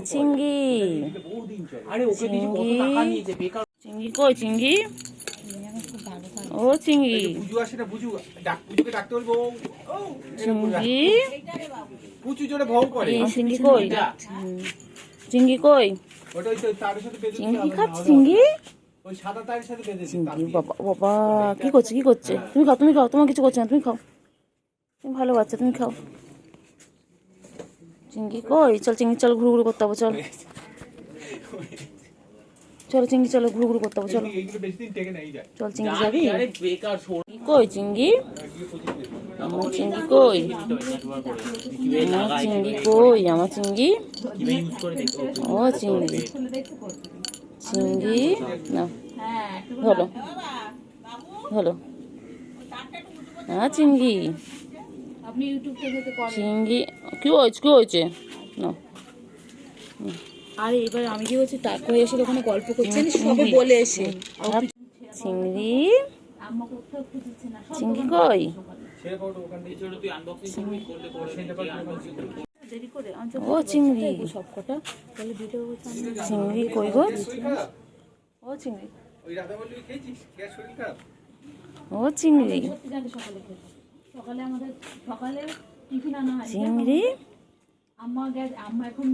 চিংড়ি চিংড়ি কই চিংড়ি ও চিংড়ি চিংড়ি কই চিংড়ি কই চিংড়ি কি খাচ্ছি চিংড়ি চিংড়ি বাবা বাবা কি করছে কি করছে তুমি খাও তোমার কিছু করছে না তুমি খাও তুমি ভালো বাচ্চা তুমি খাও চিংড়ি কই চল চিংড়ি চল ঘুরু ঘুরু করতে হবে চল চলো চিংড়ি চলো ঘুরু ঘুরু করতে হবে চলো চল চিংড়ি যাবি কই চিংড়ি আমার চিংড়ি কই আমার চিংড়ি কই আমার চিংড়ি ও চিংড়ি চিংড়ি না হলো হলো হ্যাঁ চিংড়ি চিংড়ি কি হয়েছে না আরে এবার আমি কি বলছি তারপরে এসে ওখানে গল্প করছেন সবে বলে এসে চিংড়ি চিংড়ি কই ও চিংড়ি সবকটা তাহলে ভিডিও চিংড়ি কই গো ও চিংড়ি ও চিংড়ি সকালে আমাদের সকালে টিফিন আনা হয় চিংড়ি আম্মা এখন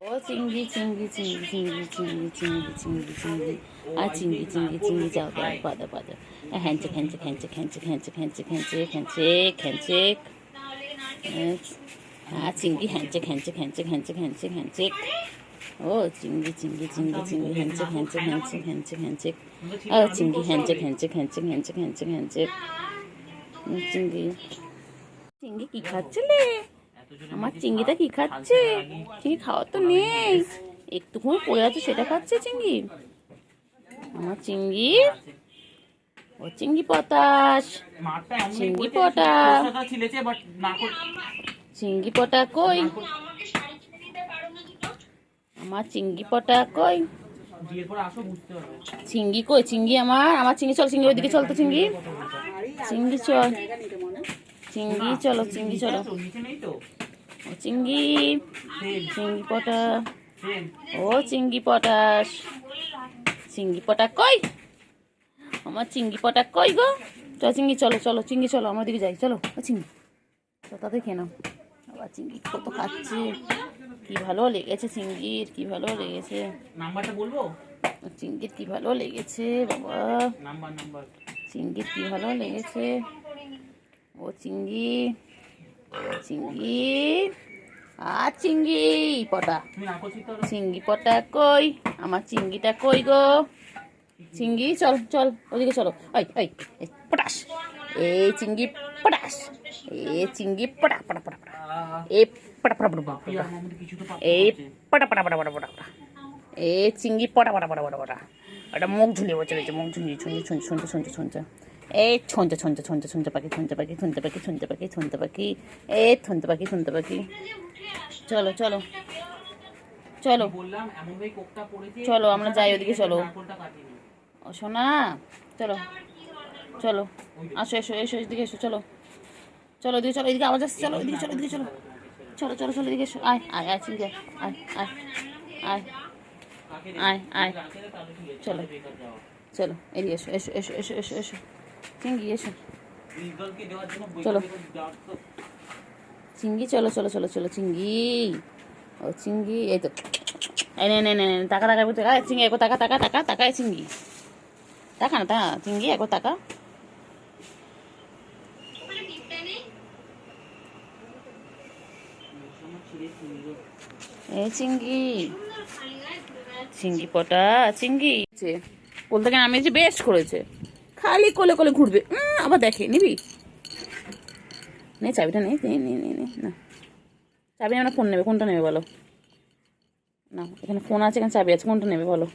ও চিংড়ি চিংড়ি চিংড়ি চিংড়ি চিংড়ি চিংড়ি চিংড়ি চিংড়ি আর চিংড়ি চিংড়ি চিংড়ি যাও পাদা পাদা হ্যাঁচে খ্যাঁচে খ্যাঁচে খ্যাঁচে খ্যাঁচে খ্যাঁচে খ্যাঁচে খ্যাঁচে খ্যাঁচে হ্যাঁ চিংড়ি হ্যাঁচে খ্যাঁচে খ্যাঁচে খ্যাঁচে খ্যাঁচে খ্যাঁচে ও চিংড়ি চিংড়ি চিংড়ি চিংড়ি হ্যাঁচে খ্যাঁচে খ্যাঁচে খ্যাঁচে খ্যাঁচে ও চিংড়ি হ্যাঁচে খ্যাঁচে খ্যাঁচে খ্যাঁচে খ্যাঁচে খ্যাঁচে চিংড়ি চিংড়ি কি খাচ্ছিলে আমার চিংড়িটা কি খাচ্ছে চিংড়ি খাওয়া তো নেই একটুখানি পড়ে আছে সেটা খাচ্ছে চিংড়ি আমার চিংড়ি ও চিংড়ি পটাশ চিংড়ি পটা চিংড়ি পটা কই আমার চিংড়ি পটা কই চিংড়ি কই চিংড়ি আমার চিংড়ি চল চিংড়ি ওইদিকে চল তো চিংড়ি চিংড়ি চল চিংড়ি চলো চিংড়ি চলো ও চিংড়ি চিংড়ি পটা ও চিংড়ি পটাশ চিংড়ি পটা কই আমার চিংড়ি পটা কই গো চল চিংড়ি চলো চলো চিংড়ি চলো আমার দিকে যাই চলো ও চিংড়ি তো তাদের খেয়ে নাও আবার চিংড়ি কত খাচ্ছে কি ভালো লেগেছে চিংড়ির কি ভালো লেগেছে নাম্বারটা বলবো চিংড়ির কি ভালো লেগেছে বাবা চিংড়ির কি ভালো লেগেছে ও চিংড়ি চিংড়ি আর চিংড়ি পটা চিংড়ি পটা কই আমার চিংড়িটা কই গো চিংড়ি চল চল ওদিকে চলো ওই ওই পটাশ এই চিংড়ি পটাশ এ চিংড়ি পটা পটা পটা পটা এ পটা পটা পটা এই পটা পটা পটা পটা পটা এ চিংড়ি পটা পটা পটা পটা পটা ওটা মুখ ঝুলিয়ে বসে রয়েছে মুখ ঝুলিয়ে শুনতে শুনতে এই ছঞ্চা পাখি এই ছন্তে পাখি চলো চলো চলো চলো আমরা যাই ওদিকে চলো ও সোনা চলো চলো আসো এসো এসো এদিকে এসো চলো চলো ওদিকে চলো এদিকে আওয়াজ আসছে চলো ওদিকে চলো এদিকে চলো চলো চলো চলো এদিকে এসো আয় আয় আয় চিংড়ি আয় আয় আয় আয় আয় চলো চলো এদিকে এসো এসো এসো এসো এসো এসো চিংড়ি এসো চলো চিংড়ি চলো চলো চলো চলো চিংড়ি ও চিংড়ি এই তো এই নে নে নে টাকা টাকা চিংড়ি একবার টাকা টাকা টাকা টাকায় চিংড়ি টাকা না তা চিংড়ি একবার টাকা এই চিংড়ি চিংড়ি পটা চিংড়ি বলতে গেলে আমি যে বেস্ট করেছে খালি কোলে কোলে ঘুরবে আবার দেখে নিবি নে চাবিটা নে নে নে নে না চাবি আমরা ফোন নেবে কোনটা নেবে বলো না এখানে ফোন আছে এখানে চাবি আছে কোনটা নেবে বলো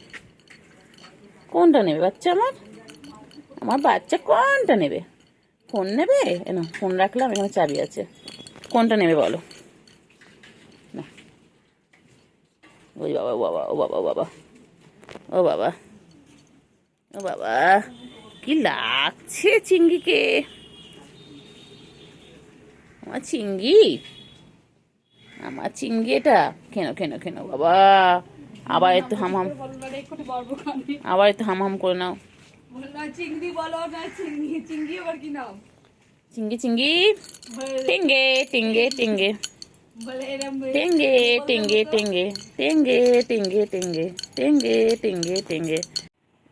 কোনটা নেবে বাচ্চা আমার বাচ্চা কোনটা নেবে ফোন নেবে না ফোন রাখলাম এখানে চাবি আছে কোনটা নেবে বলো না ওই বাবা ও বাবা ও বাবা ও বাবা ও বাবা ও বাবা কি লাগছে চিংড়িকে আমার চিংড়ি আমার চিংড়ি এটা কেন কেন কেন বাবা, আবার একটু হাম হাম, আবার একটু হাম হাম করে নাও। চিংড়ি বলো না, চিংড়ি চিংড়ি আবার কি নাম? চিংড়ি চিংড়ি টিঙ্গে টিঙ্গে টিঙ্গে বলে এরম টেঙ্গে টেঙ্গে টেঙ্গে টেঙ্গে টেঙ্গে টেঙ্গে টেঙ্গে টেঙ্গে টেঙ্গে।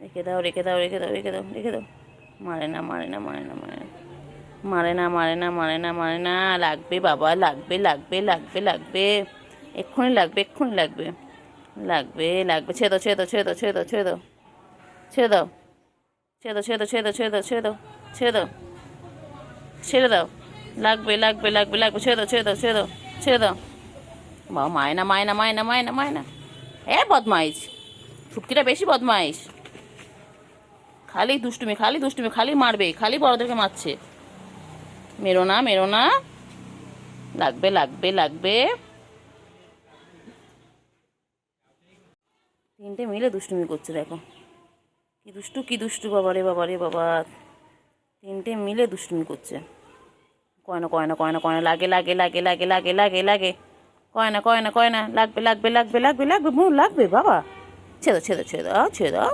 রেখে দাও রেখে দাও রেখে দাও রেখে দাও রেখে দাও। মারে না মারে না মারে না মারে না মারে না মারে না মারে না মারে না। লাগবে বাবা, লাগবে লাগবে লাগবে লাগবে, এক্ষুনি লাগবে এক্ষুনি লাগবে লাগবে লাগবে। ছেড়ে দাও ছেড়ে দাও ছেড়ে দাও ছেড়ে দাও ছেড়ে দাও ছেড়ে দাও ছেড়ে দাও ছেড়ে দাও ছেড়ে দাও ছেড়ে দাও ছেড়ে দাও ছেড়ে দাও। লাগবে লাগবে লাগবে লাগবে, ছেড়ে দাও ছেড়ে দাও ছেড়ে দাও ছেড়ে দাও। বাবা মায়না মায়না মায়না মায়না মায়না। বদমাইশ, ছুটকিটা বেশি বদমাইশ, খালি দুষ্টুমি খালি দুষ্টুমি, খালি মারবে, খালি বড়দেরকে মারছে। মেরো না মেরো না, লাগবে লাগবে লাগবে। তিনটে মিলে দুষ্টুমি করছে, দেখো কি দুষ্টু বাবা রে বাবা রে বাবা। তিনটে মিলে দুষ্টুমি করছে। কয় না কয় না কয় না কয় না, লাগে লাগে লাগে লাগে লাগে লাগে লাগে, কয় না কয় না কয় না, লাগবে লাগবে লাগবে লাগবে লাগবে, লাগবে বাবা। ছেড়ে দাও ছেড়ে দাও ছেড়ে দাও ছেড়ে দাও,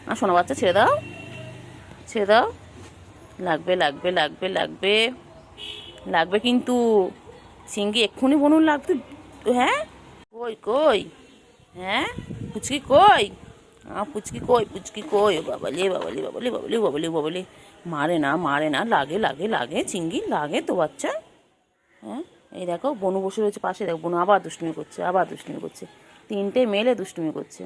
আর শোনো বাচ্চা ছেড়ে দাও ছেড়ে দাও। লাগবে লাগবে লাগবে লাগবে লাগবে কিন্তু, সিঙ্গি এক্ষুনি বনুন লাগবে। হ্যাঁ কই কই, হ্যাঁ পুচকি কই, পুচকি কই পুচকি কই, ও বাবালে বাবালে বাবালে বাবালে বাবালে বাবালে। মারে না মারে না, লাগে লাগে লাগে, চিঙ্গি লাগে তো বাচ্চা। হ্যাঁ এই দেখো বনু বসে রয়েছে পাশে, দেখো বনু আবার দুষ্টুমি করছে আবার দুষ্টুমি করছে। তিনটে মেলে দুষ্টুমি করছে,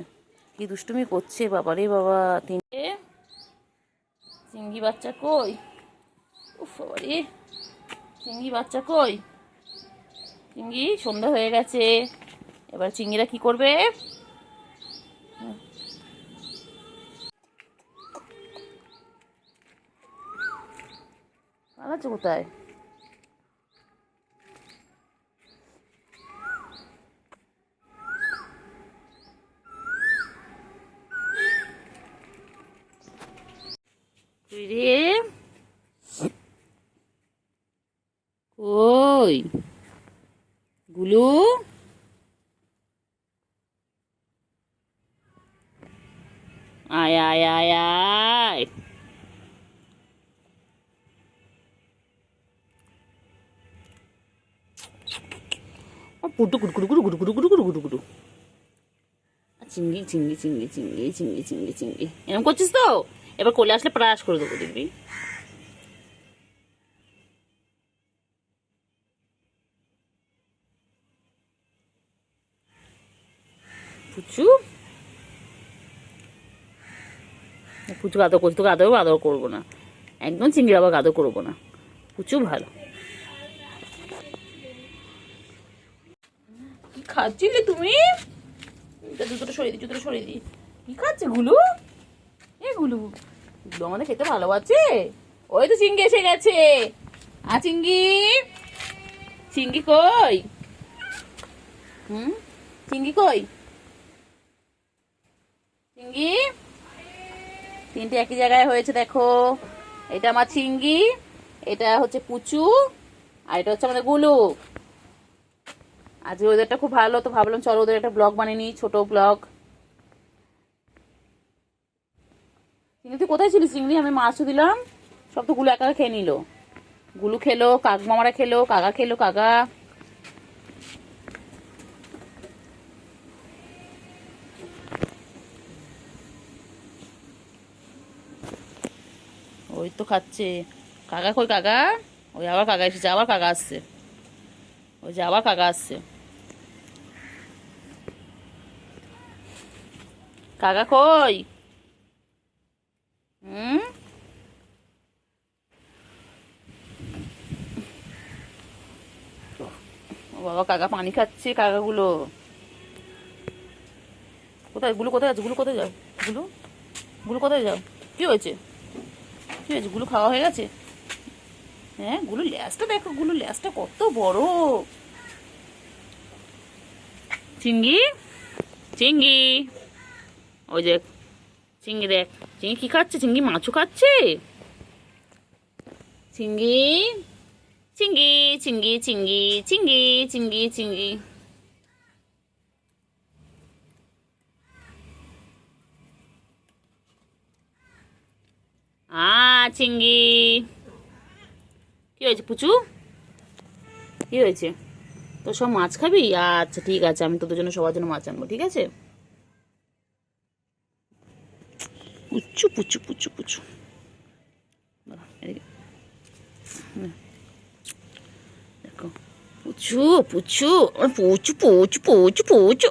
কি দুষ্টুমি করছে বাবা রে বাবা। তিনটে চিঙ্গি বাচ্চা কই, উফ বাবা রে, চিঙ্গি বাচ্চা কই। চিঙ্গি সন্ধ্যা হয়ে গেছে, এবার চিঙ্গিরা কি করবে? পালাচ্ছে কোথায়? রে কই গুলু, আয় আয় আয় আয়। পুটু কুটু কুটু কুটু কুটু কুটু কুটু কুটু কুটু কুটু। চিংড়ি চিংড়ি চিংড়ি চিংড়ি চিংড়ি চিংড়ি চিংড়ি এরকম করছিস তো, এবার কোলে আসলে প্রাস করে দেবো দেখবি। পুচু পুচু আদর করছি, তোকে আদর আদর করবো না একদম, চিংড়ি আবার আদর করবো না, পুচু ভালো। কি খাচ্ছিলে তুমি? জুতোটা সরিয়ে দিই জুতোটা সরিয়ে দিই। কি খাচ্ছে গুলু? এ গুলু, গুলু আমাদের খেতে ভালোবাসে। ওই তো চিংড়ি এসে গেছে। চিংড়ি চিংড়ি কই, চিংড়ি কই চিংড়ি। তিনটে একই জায়গায় হয়েছে দেখো, এটা আমার চিংড়ি, এটা হচ্ছে পুচু, আর এটা হচ্ছে আমাদের গুলু। আজ ওদেরটা খুব ভালো, তো ভাবলাম চলো ওদের একটা ব্লগ বানিয়ে নিই, ছোট ব্লগ। চিংড়ি তুই কোথায় ছিলিস? চিংড়ি আমি মাছও দিলাম, সব তো গুলু একা খেয়ে নিল। গুলু খেলো, কাক মামারা খেলো, কাকা খেলো, কাকা। ওই তো খাচ্ছে। কাকা কই কাকা? ওই আবার কাকা এসেছে, আবার কাকা আসছে, ওই যে আবার কাকা আসছে। কাকা কই? ও বাবা, কাকা পানি খাচ্ছে, কাকাগুলো কোথায়? গুলো কোথায় আছে? গুলো কোথায় যাও? গুলো গুলো কোথায় যাও? কি হয়েছে? কি হয়েছে? গুলো খাওয়া হয়ে গেছে? হ্যাঁ গুলো ল্যাসটা দেখো, গুলো ল্যাসটা কত বড়। চিংড়ি চিংড়ি, ওই দেখ চিংড়ি, দেখ চিংড়ি কি খাচ্ছে? চিংড়ি মাছও খাচ্ছে। চিংড়ি চিংড়ি চিংড়ি চিংড়ি চিংড়ি চিংড়ি চিংড়ি চিঙ্গি, কি হয়েছে পুচু? কি হয়েছে? তো সব মাছ খাবি? আচ্ছা ঠিক আছে, আমি তোদের জন্য সবার জন্য মাছ আনবো, ঠিক আছে? পুচু পুচু পুচু পুচু, দাঁড়া, এদিকে। দেখো, পুচু পুচু পুচু পুচু পুচু পুচু,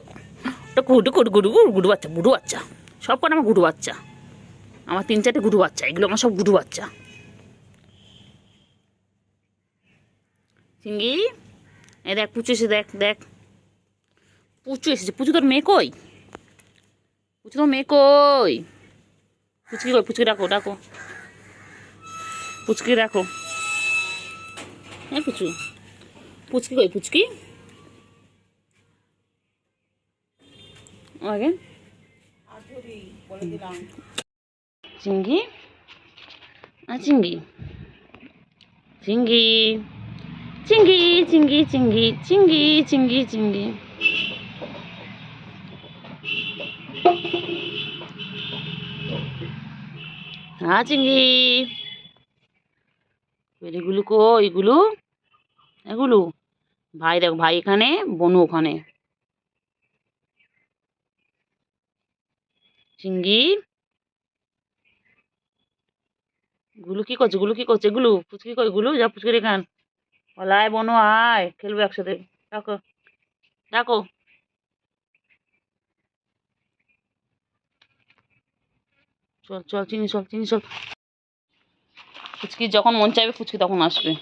ওটা গুডু গুডু গুডু গুডু বাচ্চা, গুডু বাচ্চা, সব কটা আমার গুডু বাচ্চা। আমার 3-4টে গুডু বাচ্চা, এগুলো আমার সব গুডু বাচ্চা। চিঙ্গি, এই দেখ পুচু এসে, দেখ দেখ, পুচু এসেছে। পুচু তোর মেয়ে কই? পুচু তোর মেয়ে কই? পুচকি কই? পুচকি ডাকো, ডাকো, পুচকি রাখো। হ্যাঁ পুচু, পুচকি কই? পুচকি আগে চিঙ্গি, চিঙ্গি চিঙ্গি চিঙ্গি চিঙ্গি চিঙ্গি চিঙ্গি চিঙ্গি চিঙ্গি, চিঙ্গি, এগুলো কই? এগুলো, এগুলো ভাই দেখো, ভাই এখানে, বনু ওখানে। চিঙ্গি, গুলু কি করছে? গুলু কি করছে? গুলু, পুচকি কই? গুলু যা, পুচকি এখান, আয় বনু আয়, খেলবো একসাথে, ডাকো ডাকো। চল চল চিনি, চল চিনি, চল। ফুচকি যখন মন চাইবে ফুচকি তখন আসবে।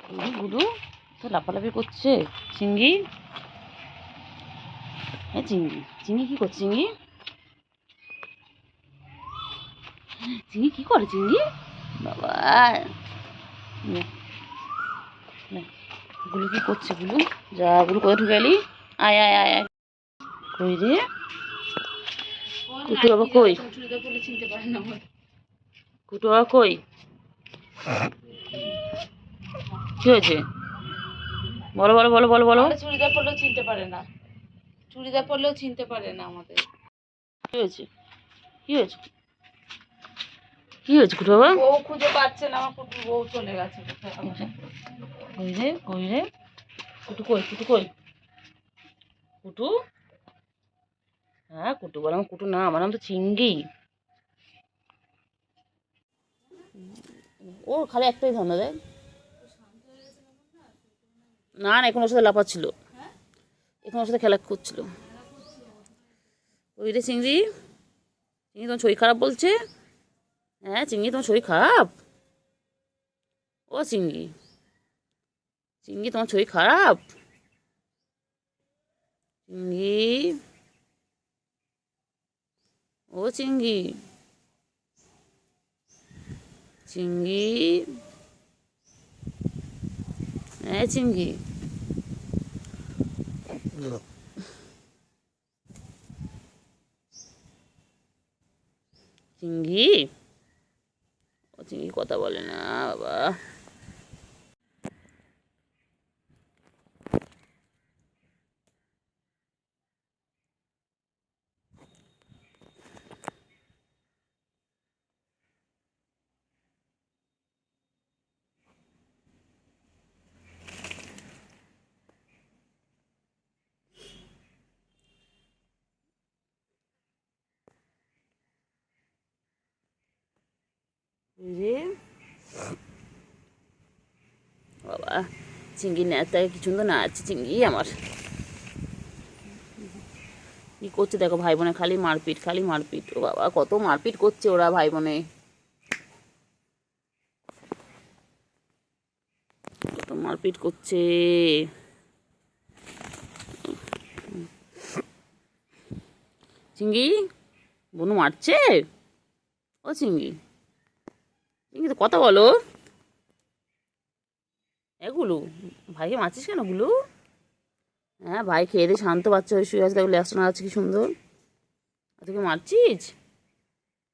গুলু গুলু তো লাফালাফি করছে। চিঙ্গি, হ্যাঁ চিঙ্গি, চিঙ্গি কি করছে? চিঙ্গি, চিঙ্গি কি করে? চিঙ্গি বাবা, নে, নে। গুলু কি করছে? গুলু যা, গুলু কোথায় ঢুকে গেলি? আয় আয় আয় আয়, কই রে কুটু বাবা? কই কুটু বাবা? কই? কি হয়েছে? বলো বলো বলো বলো বলো, চুড়িদার পরলেও চিনতে পারে না, চুড়িদার পরলেও চিনতে পারে না আমাদের। কি হয়েছে? কি হয়েছে? কি হয়েছে কুটু বাবা? বউ খুঁজে পাচ্ছে না, আমার কুটুর বউ চলে গেছে কোথায়। কই রে, কই রে, কুটু কই? কুটু কই? কুটু, হ্যাঁ কুটু বল, আমার কুটু না, আমার নাম তো চিঙ্গি। ও খালি একটাই ধান্দা দেয়। না না, এখন ওর সাথে লাফাচ্ছিল, এখন ওর সাথে খেলা করছিল। ওই রে চিংড়ি, চিংড়ি তোমার শরীর খারাপ বলছে? হ্যাঁ চিংড়ি, তোমার শরীর খারাপ? ও চিংড়ি, চিংড়ি তোমার শরীর খারাপ? চিংড়ি, ও চিংড়ি, চিংড়ি, হ্যাঁ চিংড়ি, চিংড়ি, ও চিংড়ি কথা বলে না বাবা। রে বাবা, চিংড়ি নেতাকে কি সুন্দর নাচছে চিংড়ি আমার। কি করছে দেখো, ভাই বোনে খালি মারপিট, খালি মারপিট। ও বাবা, কত মারপিট করছে ওরা ভাই বোনে, কত মারপিট করছে। চিংড়ি, বনু মারছে? ও চিংড়ি, চিংড়ি তো কথা বলো। এগুলো ভাইকে মারছিস কেন গুলো? হ্যাঁ ভাই খেয়ে দিয়ে শান্ত বাচ্চা হয়ে শুয়ে আছে, দেখো লেসটা আছে কি সুন্দর, আর তোকে মারছিস?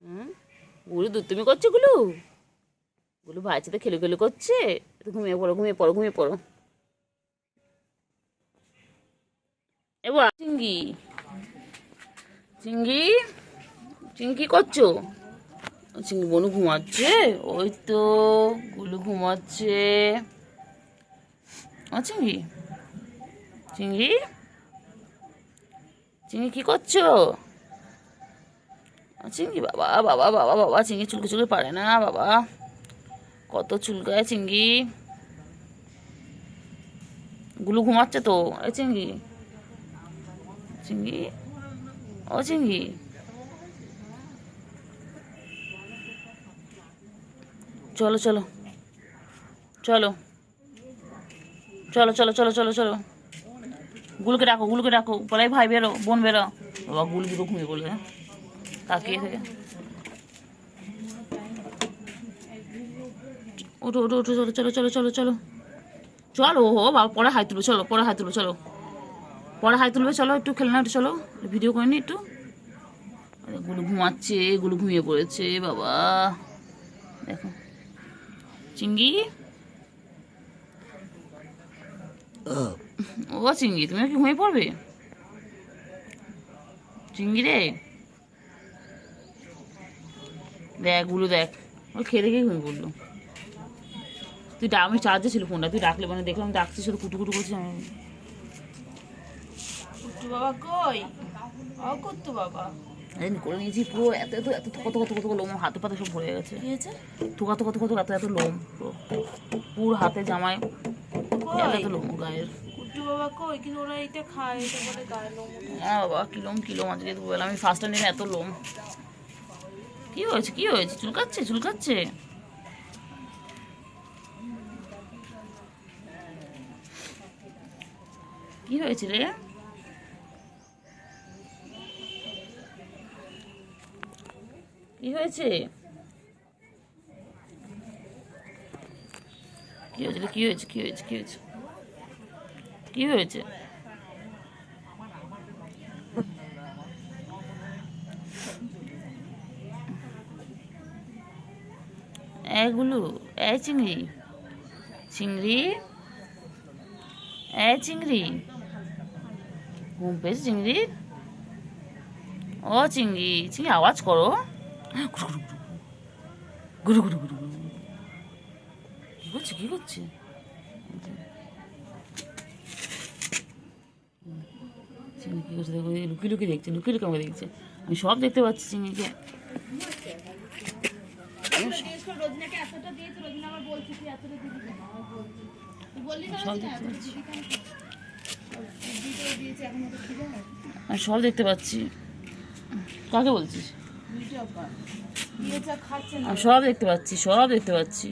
হুম, গুলু দুধ করছো গুলু? গুলু ভাইয়ের সাথে খেলে খেলে করছে। তো ঘুমিয়ে পড়ো, ঘুমিয়ে পড়ো, ঘুমিয়ে পড়ো। এবার চিঙ্গি, চিঙ্গি, চিঙ্গি কি করছো? চিংড়ি বনু ঘুমাচ্ছে, ওই তো গুলু ঘুমাচ্ছে। ও চিংড়ি, চিংড়ি, চিংড়ি কি করছো? চিংড়ি বাবা বাবা বাবা বাবা, চিংড়ি চুলকে চুলকে পারে না বাবা, কত চুলকায় চিংড়ি। গুলু ঘুমাচ্ছে তো। এই চিংড়ি, চিংড়ি, ও চিংড়ি, চলো চলো চলো চলো চলো চলো চলো চলো, গুলুকে ডাকো, গুলুকে ডাকো, বলাই ভাই বেরো, বোন বেরো। বাবা গুলু দুটো ঘুমিয়ে পড়লে, তাকিয়ে থেকে। ওঠো ওঠো ওঠো, চলো চলো চলো চলো চলো চলো। ও বাবা পরে হাই তুলবে, চলো পরে হাই তুলবে, চলো পরে হাই তুলবে, চলো একটু খেলে না, একটু চলো ভিডিও করে নি একটু। গুলু ঘুমাচ্ছে, গুলু ঘুমিয়ে পড়েছে বাবা। দেখো চিংড়ি, ও চিংড়ি তুমি কি ঘুমিয়ে পড়বে? চিংড়ি রে, দেখ গুলো দেখ, ও খেয়ে দেখেই ঘুমিয়ে পড়লো। তুই আমি চার্জে ছিল ফোনটা, তুই ডাকলে মানে দেখলাম ডাকছি, শুধু কুটু কুটু করছি আমি। কুট্টু বাবা কই? ও কুট্টু বাবা করে নিয়েছি পুরো, এত এত এত কত কত কত লোম, হাতে পাতে সব ভরে গেছে। কি হয়েছে? থোকা তো কত কত এত এত লোম, পুরো হাতে জামায় এত এত লোম গায়ের। কুট্টু বাবা কই? কিন্তু ওরা এটা খায়, এটা বলে গায়ে লোম ওঠে। হ্যাঁ বাবা কিলোম কিলোম, আজকে দুবেলা আমি ফার্স্ট টাইম এত লোম। কি হয়েছে কি হয়েছে? চুলকাচ্ছে চুলকাচ্ছে? কি হয়েছে রে? কি হয়েছে? কি হয়েছে রে? কি হয়েছে কি হয়েছে কি হয়েছে কি হয়েছে? এগুলো, এই চিংড়ি, চিংড়ি, এই চিংড়ি, ঘুম পেয়েছে চিংড়ি? ও চিংড়ি, চিংড়ি আওয়াজ করো, গুরু গুরু গুরু গুরু, কি করছে কি করছে? চিংড়ি কি করছে দেখো, লুকিয়ে লুকিয়ে দেখছে, লুকিয়ে লুকিয়ে আমাকে দেখছে, আমি সব দেখতে পাচ্ছি চিংড়িকে। সব দেখতে পাচ্ছি, আমি সব দেখতে পাচ্ছি। কাকে বলছিস? আমি সব দেখতে পাচ্ছি, সব দেখতে পাচ্ছি।